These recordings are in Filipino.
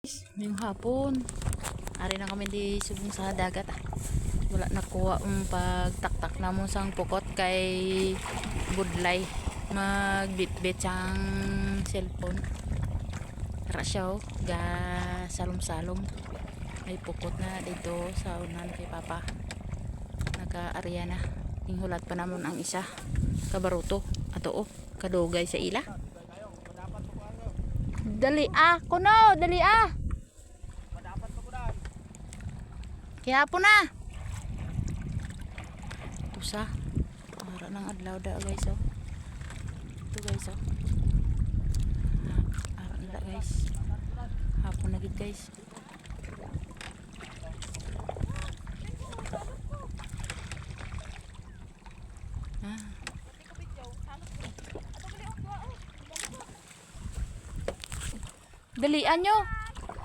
Ngayong hapon, ari na kami di subong sa dagat. Wala nakuha pagtaktak na mo sang pukot kay budlay. Magbitbit sang cellphone. Tara siya ga salom-salom. May pukot na dito sa unan kay Papa. Naka-arya na. Inghulat pa namon ang isa. Kabaruto. Ato kadugay sa ila. Dali kuno, dali kaya po na. Tusa. Ara nang adlaw da guys Ito guys Ara na guys. Hapon na gid guys.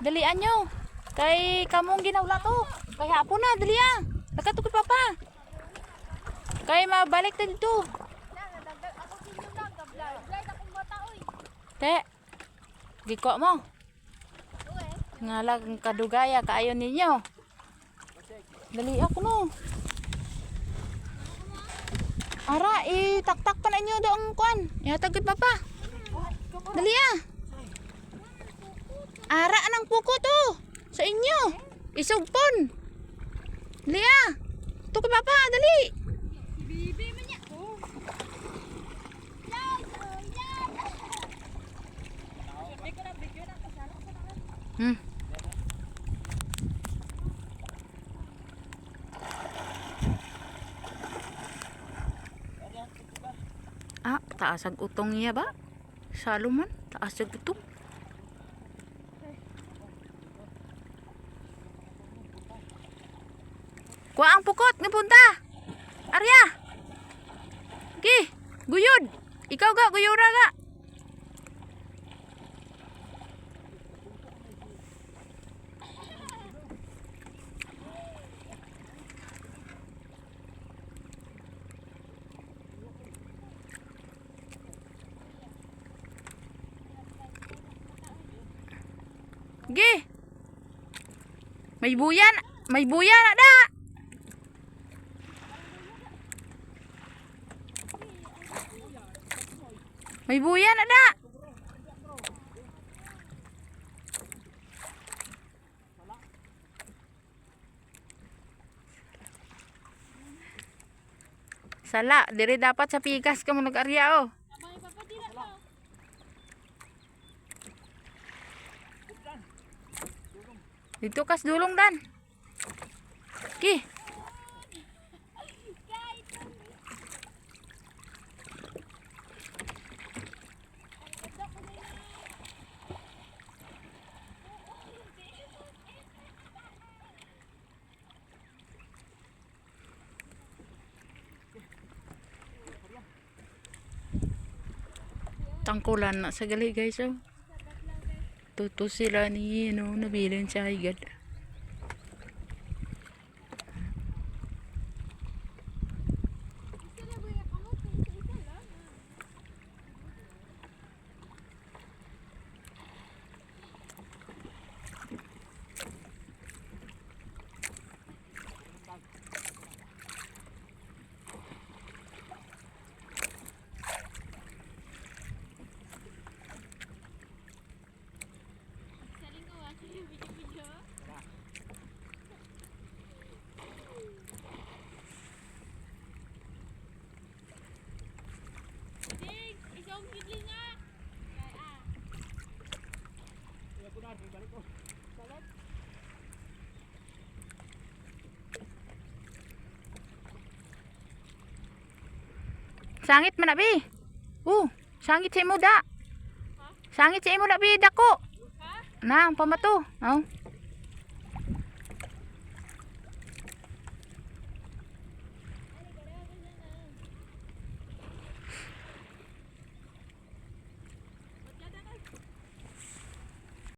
Dalian nyo. Kay kamong ginawla to. Kay hapon na, dalian. Nakatukod Papa. Kay mabalik ta dito. Te. Giko mo. Ngalag kadugaya kaayon ninyo. Dali ako no. Ara, taktak pa na inyo doong kuan. Ihatag kay Papa. Dali Ara nang puko to sa inyo. Isugpon. Dali to kay Papa, dali. Bibi man niya. Taas ang utong niya ba? Saluman, taas ang utong. Kuha ang pukot nga punta. Arya. Gi, guyod. Ikaw ga guyura ga. Gi. May buyan na da. May buyan na da. Sala, diri dapat sa pikas ka mo nag-arya Dito kas dulong dan. Ki. Tangkulan na sa gali guys Tuto sila ni nabilin siya higad. Sangit man abi. Sangit sa imo da. Sangit sa imo da bi dako. Na, pamato.